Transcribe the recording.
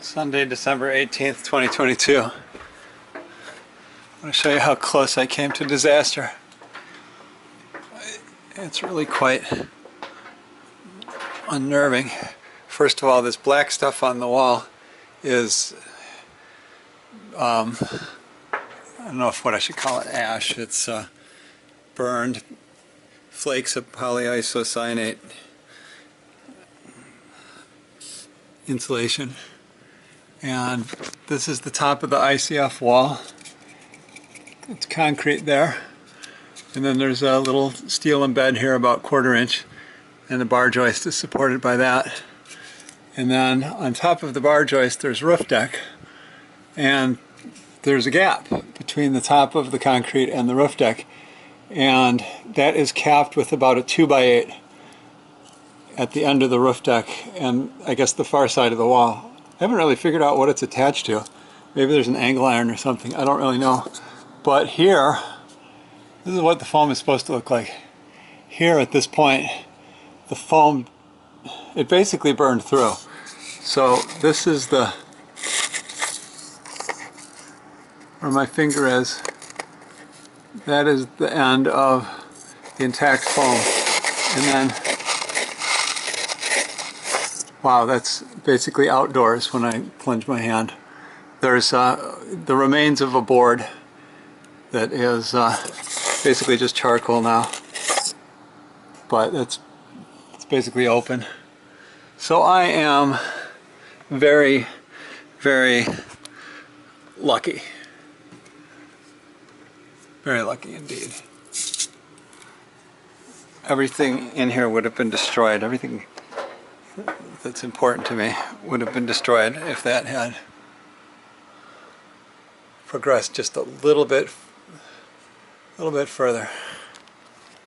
Sunday, December 18th, 2022. I want to show you how close I came to disaster. It's really quite unnerving. First of all, this black stuff on the wall is, I don't know what I should call it, ash. It's burned flakes of polyisocyanate insulation. And this is the top of the ICF wall. It's concrete there. And then there's a little steel embed here about 1/4 inch, and the bar joist is supported by that. And then on top of the bar joist there's roof deck, and there's a gap between the top of the concrete and the roof deck, and that is capped with about a 2x8 at the end of the roof deck and I guess the far side of the wall. I haven't really figured out what it's attached to. Maybe there's an angle iron or something, I don't really know. But here, this is what the foam is supposed to look like. Here at this point, the foam, it basically burned through. So this is the, where my finger is, that is the end of the intact foam. And then, wow, that's basically outdoors when I plunge my hand. There's the remains of a board that is basically just charcoal now, but it's basically open. So I am very, very lucky. Very lucky indeed. Everything in here would have been destroyed. Everything that's important to me would have been destroyed if that had progressed just a little bit further.